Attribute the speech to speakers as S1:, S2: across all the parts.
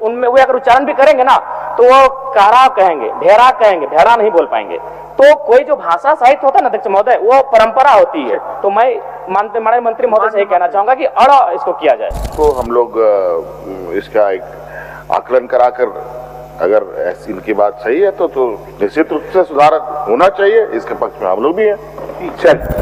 S1: उनमें वे अगर उच्चारण भी करेंगे ना तो वो कारा कहेंगे, भेड़ा कहेंगे, भेड़ा नहीं बोल पाएंगे। तो कोई जो भाषा साहित्य होता है ना अध्यक्ष महोदय, वो परंपरा होती है। तो मैं माननीय मंत्री महोदय से यही कहना चाहूंगा कि अड़ इसको किया जाए।
S2: तो हम लोग इसका एक आकलन कराकर अगर ऐसी इनकी बात सही है तो निश्चित रूप से सुधार होना चाहिए, इसके पक्ष में हम लोग भी हैं।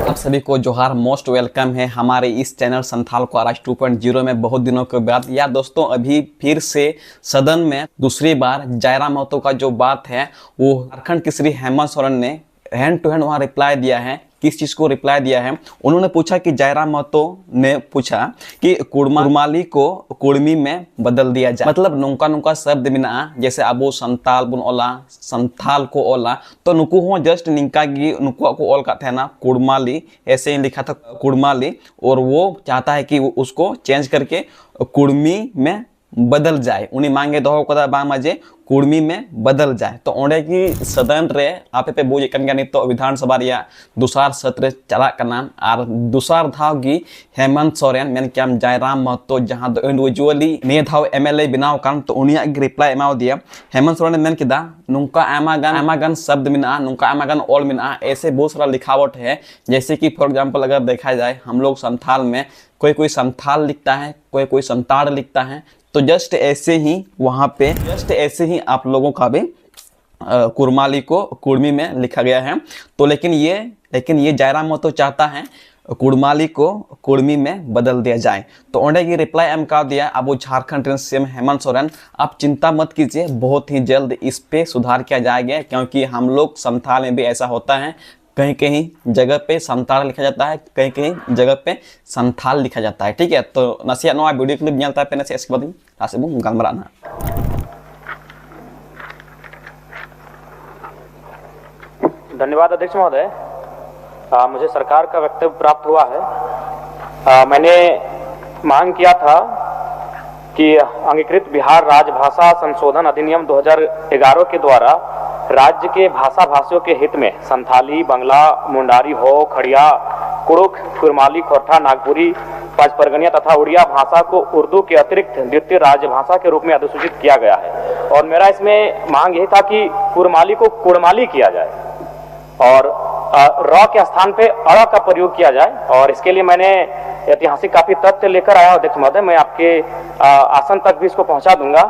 S3: आप सभी को जोहार, मोस्ट वेलकम है हमारे इस चैनल संथाल को आवाज 2.0 में। बहुत दिनों के बाद या दोस्तों अभी फिर से सदन में दूसरी बार जयराम महतो का जो बात है वो झारखंड केसरी हेमंत सोरेन ने हैंड टू हैंड वहां रिप्लाई दिया है। किस चीज को रिप्लाई दिया है? उन्होंने पूछा कि जयराम महतो ने पूछा कि कुड़माली को कुड़मी में बदल दिया जाए, मतलब नुका नुका शब्द मिना जैसे अबो संताल बुन ओला संथाल को ओला तो नुकु हो जस्ट निंका की नुकुआ को ओल का था ना कुड़माली, ऐसे ही लिखा था कुड़माली, और वो चाहता है कि उसको चेंज करके कुड़मी में बदल जाए। उन्हीं मांगे दो बांग मजे कुड़मी में बदल जाए। तो ओंडे की सदन रे आपे पे बोझ कन गया तो विधानसभा रिया दुसार सत्र चला कना और दुसार धाव की हेमंत सोरेन मेन क्या जयराम महतो जहां दो इंडिविजुअली ने धाव एमएलए बनाव कान तो उनिया रिप्लाई एमाव दिया। हेमंत सोरेन मेन किदा नुका आमागन शब्द मिना, नुका आमागन ऑल मिना, ऐसे बहुत सारा लिखावट है। जैसे कि फॉर एग्जांपल अगर देखा जाए हम लोग संथाल में कोई संथाल लिखता है, कोई संताड़ लिखता है, तो जस्ट ऐसे ही वहां पे जस्ट ऐसे ही आप लोगों का भी कुड़माली को कुड़मी में लिखा गया है। तो लेकिन ये जयराम महतो चाहता है कुड़माली को कुड़मी में बदल दिया जाए। तो ओंडे की रिप्लाई एम का दिया अब झारखंड सीएम हेमंत सोरेन, आप चिंता मत कीजिए, बहुत ही जल्द इस पे सुधार किया जाएगा। क्योंकि हम लोग संथाल में भी ऐसा होता है, कहीं कहीं जगह पे संताल लिखा जाता है, कहीं कहीं जगह पे संथाल लिखा जाता है। ठीक है, तो नसिया नवा वीडियो क्लिप निकलता है पे नसिया इसके बाद रासे बु गलमराना।
S1: धन्यवाद अध्यक्ष महोदय। मुझे सरकार का वक्तव्य प्राप्त हुआ है। मैंने मांग किया था कि अंगीकृत बिहार राजभाषा संशोधन अधिनियम 2011 के द्वारा राज्य के भाषा भाषियों के हित में संथाली, बंगला, मुंडारी, हो, खड़िया, कुड़ुख, कुड़माली, खोरठा, नागपुरी, पांचपरगनिया तथा उड़िया भाषा को उर्दू के अतिरिक्त द्वितीय राजभाषा के रूप में अधिसूचित किया गया है। और मेरा इसमें मांग यही था कि कुड़माली को कुड़माली किया जाए और र के स्थान पे अड़ का प्रयोग किया जाए। और इसके लिए मैंने ऐतिहासिक काफी तथ्य लेकर आया हूं अध्यक्ष महोदय, मैं आपके आसन तक भी इसको पहुंचा दूंगा।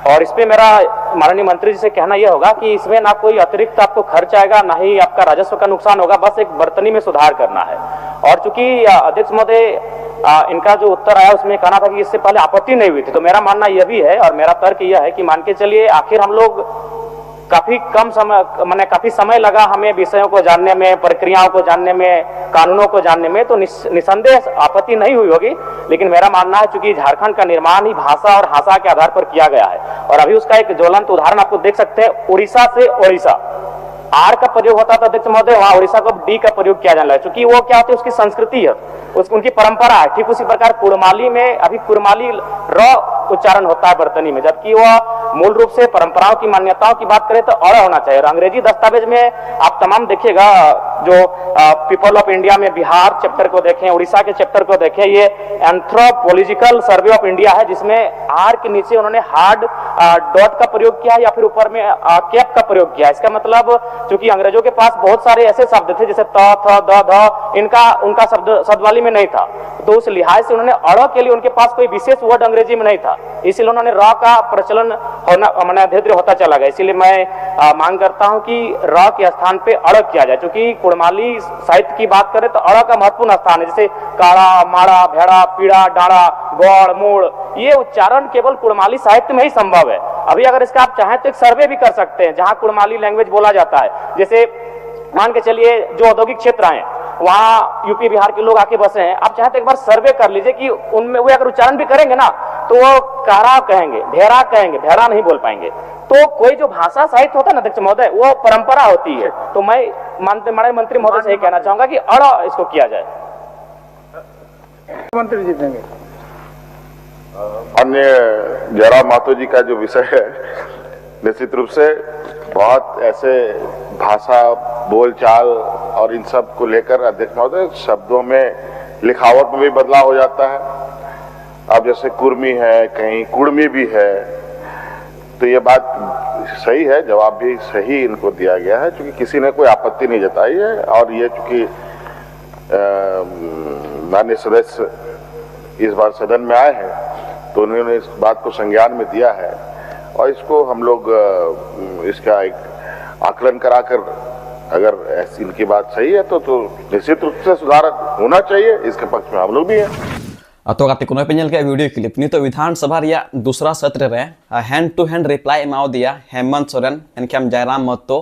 S1: और इसमें मेरा माननीय मंत्री जी से कहना यह होगा कि इसमें ना कोई अतिरिक्त आपको खर्च आएगा, ना ही आपका राजस्व का नुकसान होगा, बस एक बर्तनी में सुधार करना है। और चूंकि अध्यक्ष महोदय इनका जो उत्तर आया उसमें कहना था कि इससे पहले आपत्ति नहीं हुई थी, तो मेरा मानना यह भी है और मेरा तर्क यह है कि मान के चलिए आखिर हम लोग काफी समय लगा हमें विषयों को जानने में, प्रक्रियाओं को जानने में, कानूनों को जानने में, तो निसंदेह आपत्ति नहीं हुई होगी। लेकिन मेरा मानना है चूंकि झारखंड का निर्माण ही भाषा और भाषा के आधार पर किया गया है और अभी उसका एक ज्वलंत उदाहरण आपको देख सकते हैं, उड़ीसा से ओडिशा आर का प्रयोग होता था अध्यक्ष महोदय, वहां उड़ीसा को डी का प्रयोग किया जाने लगा, क्योंकि वो क्या होती है उसकी संस्कृति है, उनकी परंपरा है। ठीक उसी प्रकार कुड़माली में अभी कुड़माली र उच्चारण होता है बर्तनी में, जबकि वह मूल रूप से परंपराओं की मान्यताओं की बात करें तो अड़ होना चाहिए। और अंग्रेजी दस्तावेज में आप तमाम देखिएगा, जो पीपल ऑफ इंडिया में बिहार चैप्टर को देखें, उड़ीसा के चैप्टर को देखें, ये एंथ्रोपोलॉजिकल सर्वे ऑफ इंडिया है जिसमें आर के नीचे उन्होंने हार्ड डॉट का प्रयोग किया या फिर ऊपर में कैप का प्रयोग किया। इसका मतलब क्योंकि अंग्रेजों के पास बहुत सारे ऐसे शब्द थे जैसे त, थ, द, ध, उनका शब्दवाली में नहीं था, तो उस लिहाज से उन्होंने अड़ के लिए उनके पास कोई विशेष वर्ड अंग्रेजी में नहीं था, इसलिए उन्होंने र का प्रचलन होना धीरे धीरे होता चला गया। इसीलिए मैं मांग करता हूं कि र के स्थान पे अड़ किया जाए। क्योंकि कुड़माली साहित्य की बात करें तो अड़ का महत्वपूर्ण स्थान है, जैसे काड़ा, माड़ा, भेड़ा, पीड़ा, डाड़ा, गौड़, मूड़, ये उच्चारण केवल कुड़माली साहित्य में ही संभव है। अभी अगर इसका आप चाहें तो एक सर्वे भी कर सकते हैं जहां कुड़माली लैंग्वेज बोला जाता है। जैसे मान के चलिए जो औद्योगिक क्षेत्र हैं वहां यूपी बिहार के लोग आके बसे हैं, आप चाहें तो एक बार सर्वे कर लीजिए कि उनमें वे अगर उच्चारण भी करेंगे ना तो वो कारा कहेंगे, भेड़ा कहेंगे, भेड़ा नहीं बोल पाएंगे। तो कोई जो भाषा साहित्य होता है ना अध्यक्ष महोदय, वो परंपरा होती है। तो मैं माननीय मंत्री महोदय से यही कहना चाहूंगा कि अड़ इसको किया जाए।
S4: मंत्री जी देंगे।
S2: अन्य जयराम महतो जी का जो विषय है, निश्चित रूप से बहुत ऐसे भाषा, बोलचाल और इन सब को लेकर अध्यक्ष महोदय शब्दों में, लिखावट में भी बदलाव हो जाता है। अब जैसे कुर्मी है, कहीं कुड़मी भी है, तो ये बात सही है, जवाब भी सही इनको दिया गया है, क्योंकि किसी ने कोई आपत्ति नहीं जताई है। और ये चूंकि माननीय सदस्य इस बार सदन में आए हैं तो उन्होंने इस बात को संज्ञान में दिया है और इसको हम लोग इसका एक आकलन कराकर अगर ऐसी इनकी बात सही है तो निश्चित रूप से सुधार होना चाहिए, इसके पक्ष में हम लोग भी हैं।
S3: तो गाते को पे के वीडियो क्लिप नहीं तो विधानसभा रिया दूसरा सत्र रे हैंड टू हैंड रिप्लाई एमाव दिया हेमंत सोरेन एनकेम जयराम महतो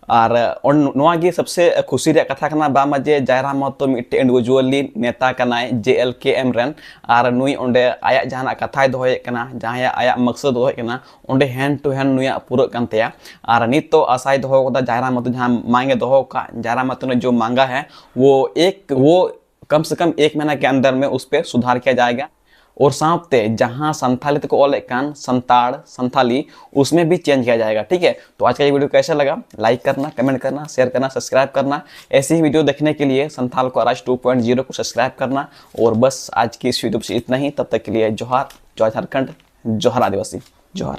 S3: और नोगी सबसे खुशी रे कथा कना बा मजे जयराम महतो मिट्टे इंडिविजुअली नेता कनाय JLKM रेन और नुई ओंडे आया जहां कथाय दोहे कना जहां आया मकसद दोहे कना ओंडे हैंड टू हैंड नुया पूरा कंतेया और नित तो आशाय दोहो कोदा जयराम महतो जहां मांगे दोहो का जयराम महतो ने जो मांगा है वो कम से कम 1 महीना के अंदर में उस पर सुधार किया जाएगा और साथ जहां संथाली को ऑल कान संताड़ संथाली उसमें भी चेंज किया जाएगा। ठीक है, तो आज का ये वीडियो कैसा लगा लाइक करना, कमेंट करना, शेयर करना, सब्सक्राइब करना। ऐसी ही वीडियो देखने के लिए संथाल को आवाज 2.0 को सब्सक्राइब करना। और बस आज की इस वीडियो से इतना ही, तब तक के लिए जोहार, जय झारखंड, जोहार आदिवासी, जोहार।